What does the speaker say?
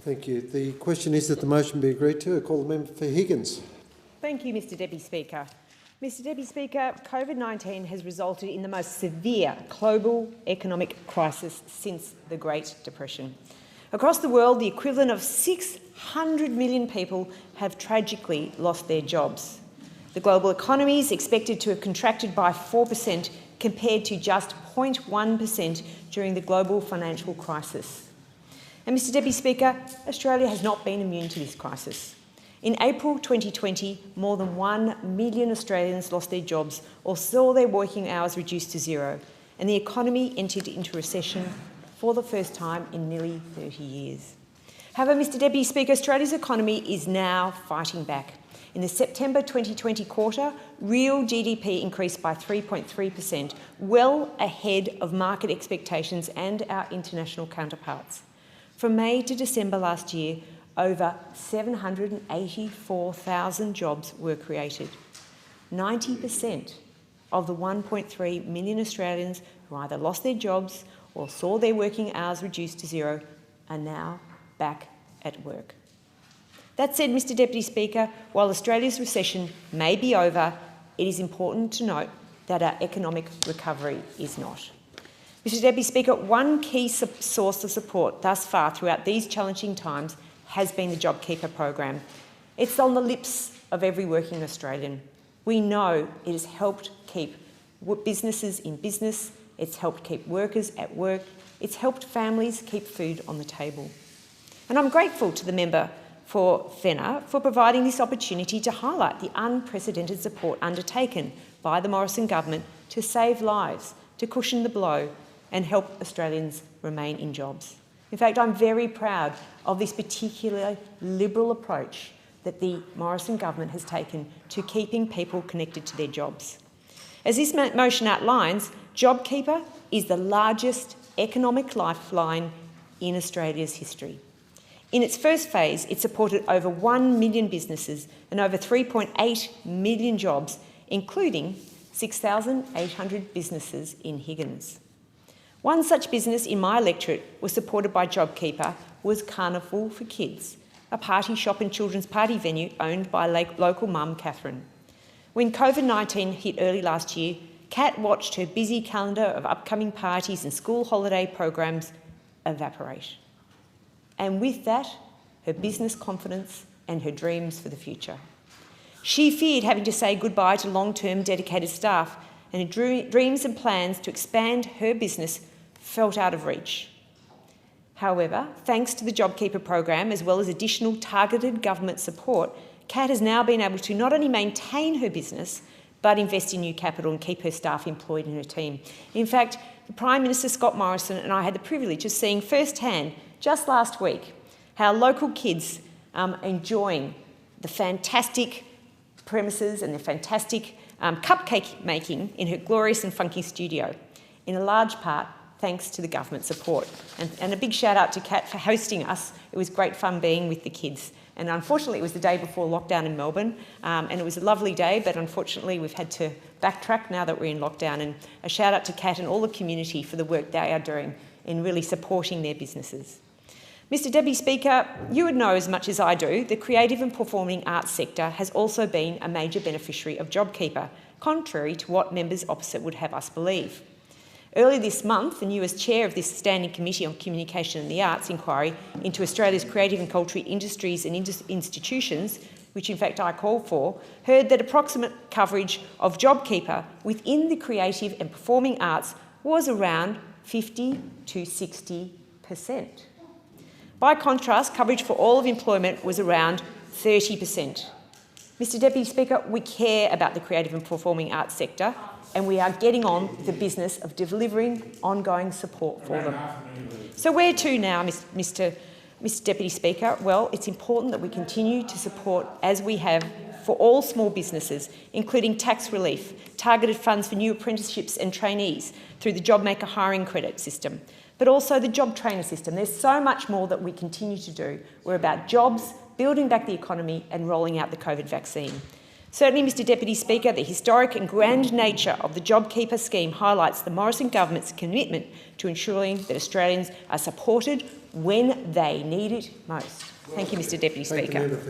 Thank you. The question is that the motion be agreed to. I call the member for Higgins. Thank you, Mr Deputy Speaker. Mr Deputy Speaker, COVID-19 has resulted in the most severe global economic crisis since the Great Depression. Across the world, the equivalent of 600 million people have tragically lost their jobs. The global economy is expected to have contracted by 4% compared to just 0.1% during the global financial crisis. And Mr Deputy Speaker, Australia has not been immune to this crisis. In April 2020, more than 1 million Australians lost their jobs or saw their working hours reduced to zero, and the economy entered into recession for the first time in nearly 30 years. However, Mr Deputy Speaker, Australia's economy is now fighting back. In the September 2020 quarter, real GDP increased by 3.3%, well ahead of market expectations and our international counterparts. From May to December last year, over 784,000 jobs were created. 90% of the 1.3 million Australians who either lost their jobs or saw their working hours reduced to zero are now back at work. That said, Mr Deputy Speaker, while Australia's recession may be over, it is important to note that our economic recovery is not. Mr Deputy Speaker, one key source of support thus far throughout these challenging times has been the JobKeeper program. It's on the lips of every working Australian. We know it has helped keep businesses in business, it's helped keep workers at work, it's helped families keep food on the table. And I'm grateful to the member for Fenner for providing this opportunity to highlight the unprecedented support undertaken by the Morrison government to save lives, to cushion the blow and help Australians remain in jobs. In fact, I'm very proud of this particular Liberal approach that the Morrison government has taken to keeping people connected to their jobs. As this motion outlines, JobKeeper is the largest economic lifeline in Australia's history. In its first phase, it supported over 1 million businesses and over 3.8 million jobs, including 6,800 businesses in Higgins. One such business in my electorate was supported by JobKeeper was Carnival for Kids, a party shop and children's party venue owned by local mum Catherine. When COVID-19 hit early last year, Kat watched her busy calendar of upcoming parties and school holiday programs evaporate. And with that, her business confidence and her dreams for the future. She feared having to say goodbye to long-term dedicated staff, and her dreams and plans to expand her business felt out of reach. However, thanks to the JobKeeper program, as well as additional targeted government support, Kat has now been able to not only maintain her business, but invest in new capital and keep her staff employed in her team. In fact, the Prime Minister Scott Morrison and I had the privilege of seeing firsthand, just last week, how local kids are enjoying the fantastic premises and the fantastic cupcake making in her glorious and funky studio, in a large part thanks to the government support. And a big shout out to Kat for hosting us. It was great fun being with the kids. And unfortunately, it was the day before lockdown in Melbourne, and it was a lovely day, but unfortunately we've had to backtrack now that we're in lockdown. And a shout out to Kat and all the community for the work they are doing in really supporting their businesses. Mr Deputy Speaker, you would know as much as I do, the creative and performing arts sector has also been a major beneficiary of JobKeeper, contrary to what members opposite would have us believe. Earlier this month, and you as chair of this Standing Committee on Communication and the Arts inquiry into Australia's creative and cultural industries and institutions, which in fact I called for, heard that approximate coverage of JobKeeper within the creative and performing arts was around 50 to 60%. By contrast, coverage for all of employment was around 30%. Mr Deputy Speaker, we care about the creative and performing arts sector, and we are getting on with the business of delivering ongoing support for them. So where to now, Mr Deputy Speaker? Well, it's important that we continue to support, as we have, for all small businesses, including tax relief, targeted funds for new apprenticeships and trainees through the JobMaker hiring credit system, but also the job trainer system. There's so much more that we continue to do. We're about jobs, building back the economy and rolling out the COVID vaccine. Certainly, Mr Deputy Speaker, the historic and grand nature of the JobKeeper scheme highlights the Morrison government's commitment to ensuring that Australians are supported when they need it most. Thank you, Mr Deputy Thank the Speaker. member for